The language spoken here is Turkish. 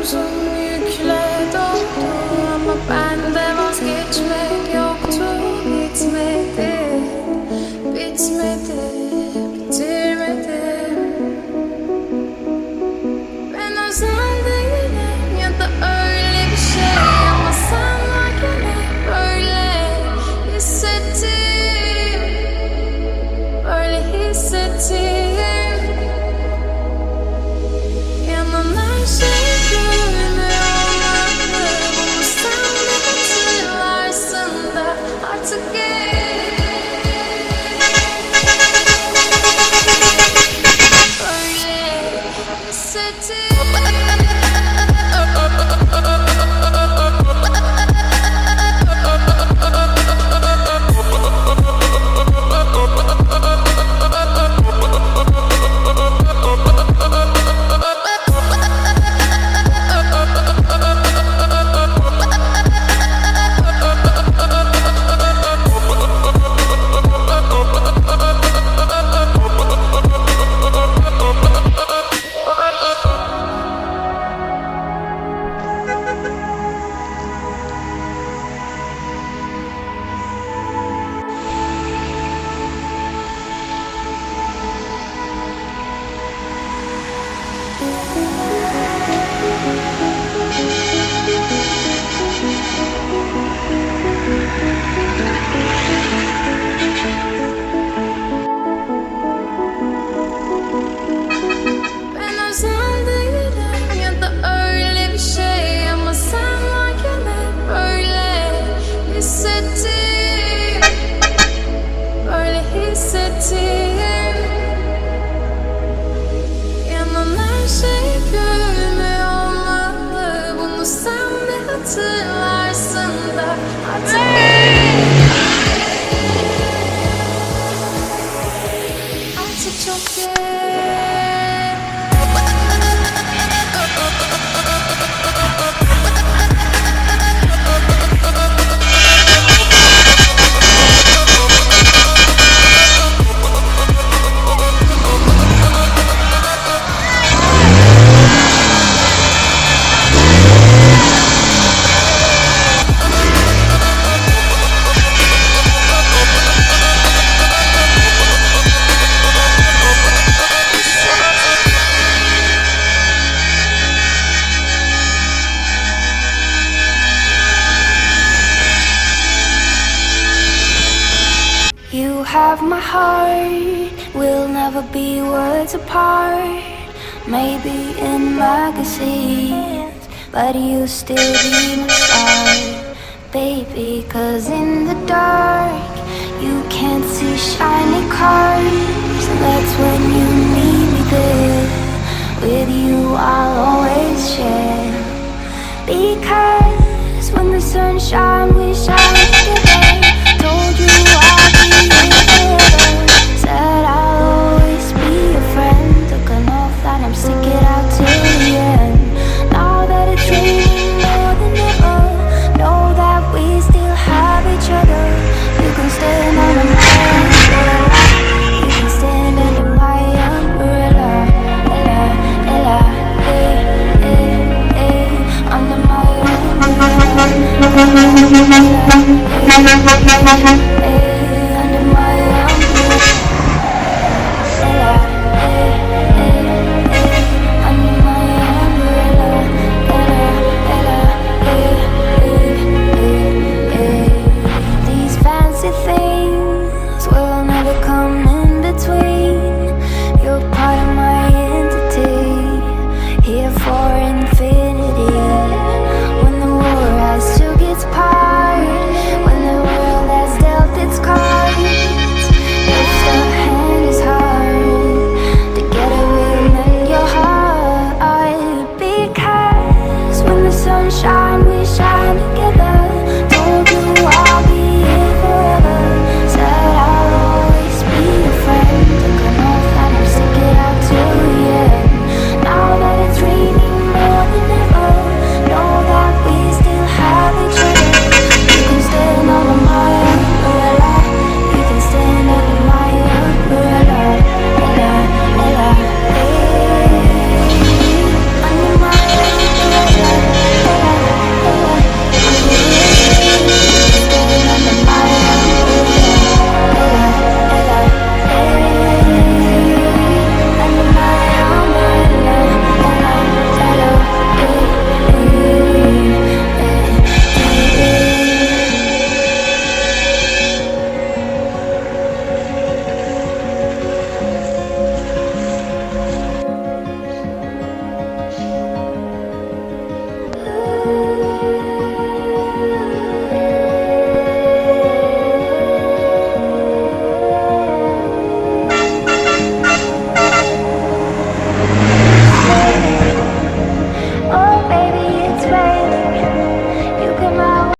omzum yükle doldu ama bende vazgeçmek yoktu. Bitmedi, bitmedi, bitirmedim. Ben özel değilim ya da öyle bir şey ama sen varken hep böyle hissettim, böyle hissettim. Yanan her şey görünür olmalı, bunu sen de hatırlarsın da artık böyle hissettim. Ben özel değilim ya da öyle bir şey ama sen varken hep böyle hissettim, böyle hissettim. Yanan her şey görünür olmalı, bunu sen de hatırlarsın da artık çok geç. You have my heart, we'll never be worlds apart. Maybe in magazines, but you still be my star, baby. 'Cause in the dark, you can't see shiny cars, and that's when you need me there. With you I'll always share, because when the sun shines, we shine together. Told you I'll be here forever. Said I'll always be your friend. Took an oath that I'm stick it out till the end. Now that it's raining more than ever, know that we still have each other. You can stand under my umbrella. You can stand under my umbrella. Ella, Ella, eh, eh, eh, under my umbrella. These fancy things will never come in between. You're part of my entity, here for infinity. When the war has took its part, when the world has dealt its cards, if the hand is hard, together we'll mend your heart. Because when the sun shines, we shine.